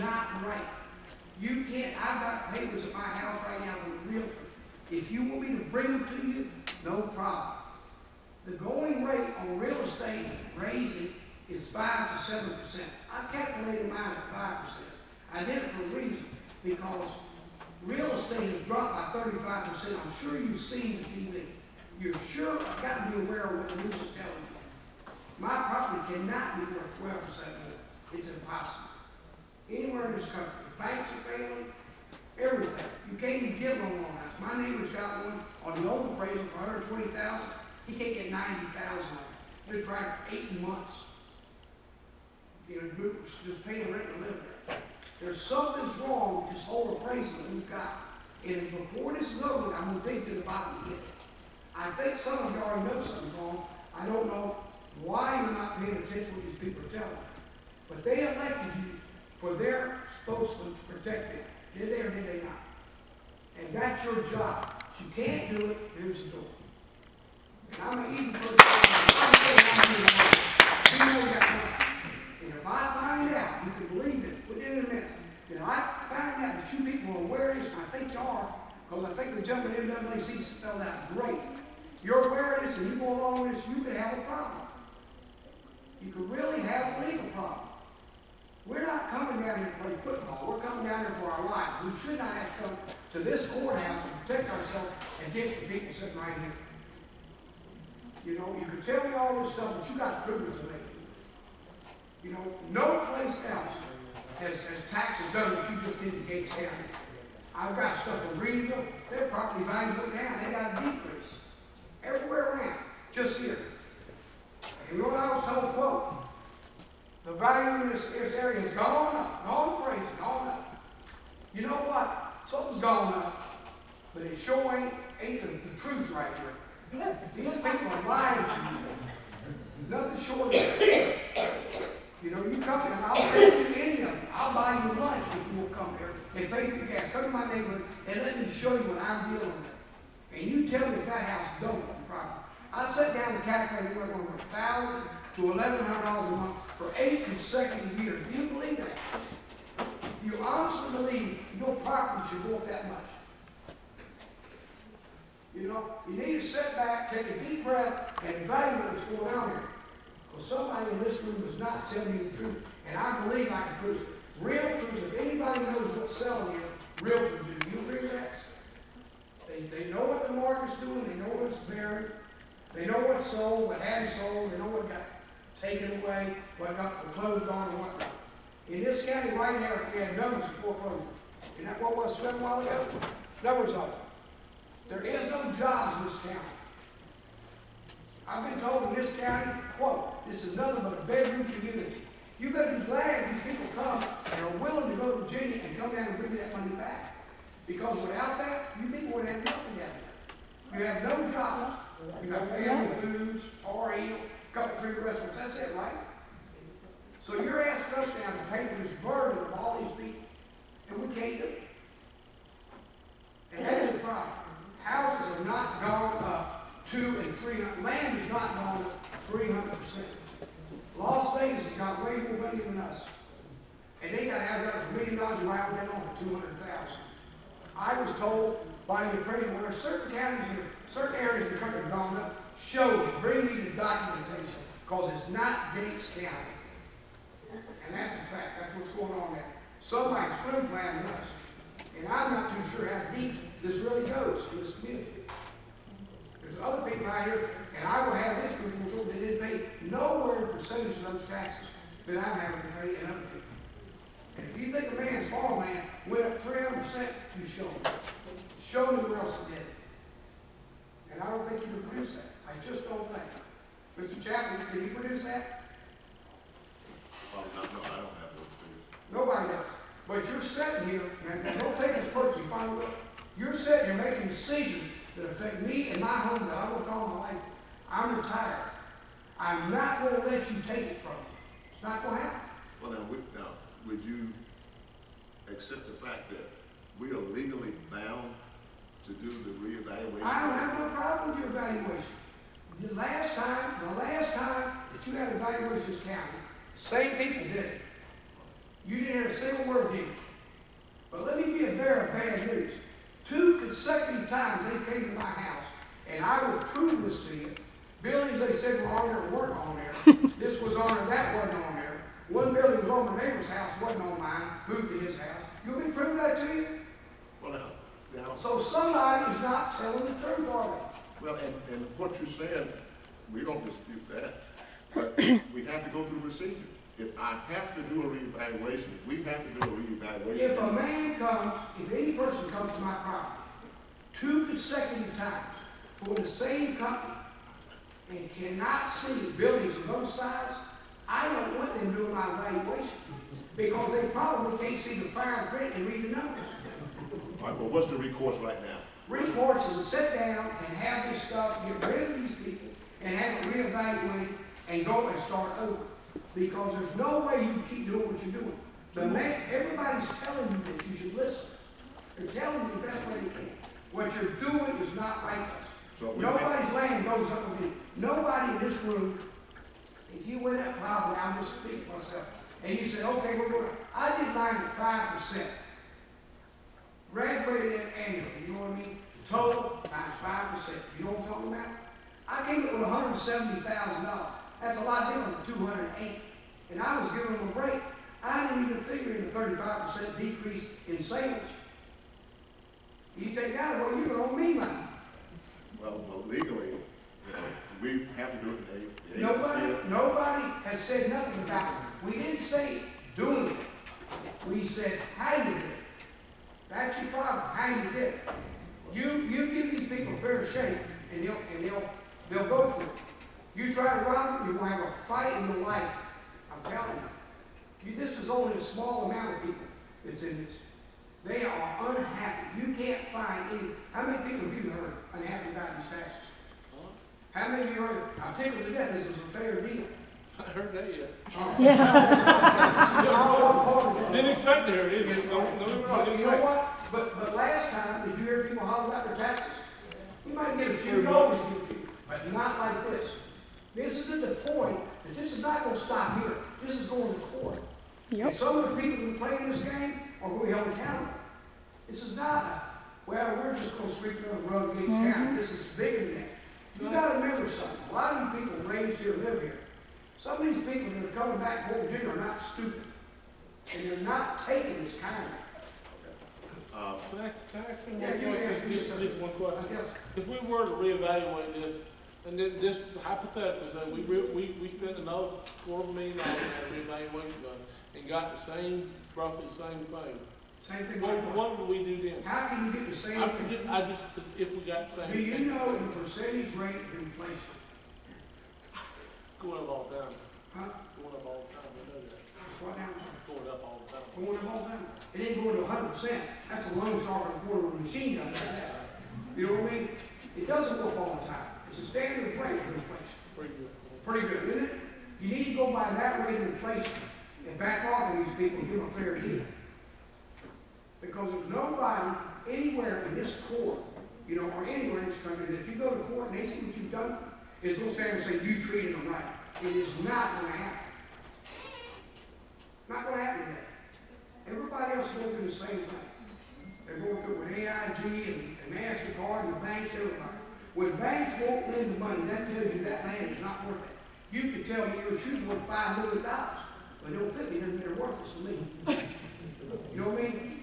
not right. You can't, I've got papers at my house right now with realtors. If you want me to bring them to you, no problem. The going rate on real estate raising is 5 to 7%. I calculated mine at 5%. I did it for a reason, because real estate has dropped by 35%. I'm sure you've seen the TV. You're sure, I've got to be aware of what the news is telling you. My property cannot be worth 12% more. It's impossible. Anywhere in this country, banks are failing, everything. You can't even get one on house. My neighbor's got one on the old appraisal for $120,000. He can't get $90,000 on it. Been trying for 8 months. You know, just paying rent to live there. There's something's wrong with this whole appraisal that we've got. And before this is over, I'm going to dig to the bottom of it. I think some of you already know something's wrong. I don't know why you're not paying attention to what these people are telling you. But they elected you for their spokesman to protect them. Did they or did they not? And that's your job. If you can't do it, here's the door. And I'm an easy person. I'm saying I'm doing it. You know that much. And if I find out, you can believe it, we'll do it in a minute. You know, I find out that you people are aware of this, and I think you are, because I think the jumping NAACC spelled out great. You're aware of this, and you go along with this, you could have a problem. You could really have a legal problem. We're not coming down here to play football. We're coming down here for our lives. We should not have come to this courthouse to protect ourselves against the people sitting right here. You know, you can tell me all this stuff, but you got to prove it to me. You know, no place else has taxes done what you just did in Gates County. I've got stuff in Greenville. Their property values went down. They got a decrease. Everywhere around. Just here. And what I was told, quote, the value in this area has gone up, gone crazy, gone up. You know what? Something's gone up, but it sure ain't the truth right here. These people are lying to you. Nothing short of that. You know, you come and I'll pay you any of them. I'll buy you lunch if you will come here and pay for your gas. Come to my neighborhood and let me show you what I'm dealing with. And you tell me if that house is double the property. I sat down and calculated where going from $1,000 to $1,100 a month for 8 consecutive years. Do you believe that? Do you honestly believe your property should go up that much? You know, you need to sit back, take a deep breath, and evaluate what's going on here. Because somebody in this room is not telling you the truth, and I believe I can prove it. Realtors, if anybody knows what's selling here, realtors do. You agree with that? They know what the market's doing, they know what's buried, they know what's sold, what hasn't sold, they know what got taken away, what got foreclosed on, and whatnot. In this county right now, we have numbers of foreclosures. Isn't that what was said a while ago? Numbers of them. There is no jobs in this county. I've been told in this county, quote, this is nothing but a bedroom community. You better be glad these people come and are willing to go to Virginia and come down and bring that money back. Because without that, you people would have nothing down there. You have no jobs. You got family foods, RE, couple free restaurants, that's it, right? So you're asking us now to pay for this burden of all these people, and we can't do it. And that's the problem. Houses have not gone up 200 and 300. Land has not gone up 300%. Las Vegas has got way more money than us. And they got houses out for $1 million around there on for $200,000. I was told by the appraiser, where certain counties and certain areas of the country have gone up, show me, bring me the documentation, because it's not Gates County. And that's a fact. That's what's going on there. Somebody's flim-flamming us. And I'm not too sure how deep this really goes to this community. There's other people out here, and I will have this people that didn't pay nowhere percentage of those taxes that I'm having to pay and other people. And if you think a man's farmland went up 300%, you show me. Show me where else it did. And I don't think you can produce that. I just don't think. Mr. Chapman, can you produce that? Probably not. No, I don't have those figures. Nobody does. But you're sitting here, and don't take this personally, find out. You're sitting here making decisions that affect me and my home that I worked all my life. I'm retired. I'm not going to let you take it from me. It's not going to happen. Well, now, would you accept the fact that we are legally bound to do the reevaluation? I don't have no problem with your evaluation. The last time that you had evaluation in this county, the same people did it. You didn't hear a single word, did you? But let me be a bearer of bad news. 2 consecutive times they came to my house, and I will prove this to you. Buildings they said were on there weren't on there. This was on there, that wasn't on there. One building was on my neighbor's house, wasn't on mine, moved to his house. You want me to prove that to you? Well, now. So somebody is not telling the truth, are they? Well, and what you're saying, we don't dispute that, but we have to go through procedure. If I have to do a reevaluation, if we have to do a reevaluation. If a man comes, if any person comes to my property 2 consecutive times for the same company and cannot see buildings of both sides, I don't want them doing my evaluation because they probably can't see the fine print and read the numbers. All right, well, what's the recourse right now? Recourse is to sit down and have this stuff, get rid of these people, and have it reevaluated and go and start over. Because there's no way you can keep doing what you're doing. But man, everybody's telling you this, you should listen. They're telling you the best way they can. What you're doing is not like us. So nobody's land goes up with me. Nobody in this room, if you went up probably, I'm just speaking for myself, and you said, okay, we're going to, I did mine at 5%. Graduated annually, you know what I mean? Total times 5%. You know what I'm talking about? I came up with $170,000. That's a lot different than 208. And I was giving them a break. I didn't even figure in the 35% decrease in sales. You take that away, you're going to owe me money. Well, legally, we have to do it in Nobody has said nothing about it. We didn't say doing it. We said how you did it. That's your problem, how you did it. You give these people a fair shake, and they'll go for it. You try to rob them, you're going to have a fight in your life. I'm telling you. This is only a small amount of people that's in this. They are unhappy. You can't find any. How many people have you heard unhappy about these taxes? How many of you heard, I'm tickled to death, this is a fair deal. I heard that yet. Yeah. Didn't expect to hear it either. But you know what? But last time, did you hear people holler about their taxes? You might get a few dollars, but not like this. This is at the point that this is not going to stop here. This is going to court. Yep. And some of the people who play in this game are going to be held accountable. This is not, well, we're just going to sweep it on the road against county. This is bigger than that. You got to remember something. A lot of you people raised here live here. Some of these people that are coming back from Virginia are not stupid. And they're not taking this kindly. Can I ask you one question? One question? If we were to reevaluate this, and then just hypothetically, so we spent another $250,000 on a reevaluation done and got the same, roughly the same thing. Same thing. What would we do then? How can you get the same thing? If we got the same. Do you know the percentage rate of inflation? Going up all the time. Huh? Going up all the time, we know that. What now? Going up all the time. Going up all the time. It ain't going to 100%. That's a Lone Star report of a machine gun. You know what I mean? It doesn't go up all the time. It's a standard rate of inflation. Pretty good. Pretty good, isn't it? You need to go by that rate of inflation and back off of these people and give them a fair deal. Because there's nobody anywhere in this court, you know, or anywhere in this country, that if you go to court and they see what you've done, is going to stand and say, you treated them right. It is not going to happen. Not going to happen today. Everybody else is going through the same thing. They're going through it with AIG and MasterCard and the banks, everybody. When banks won't lend the money, that tells you that land is not worth it. You could tell me your shoes worth $5 million, but it don't fit me, doesn't mean they're worthless to me. You know what I mean?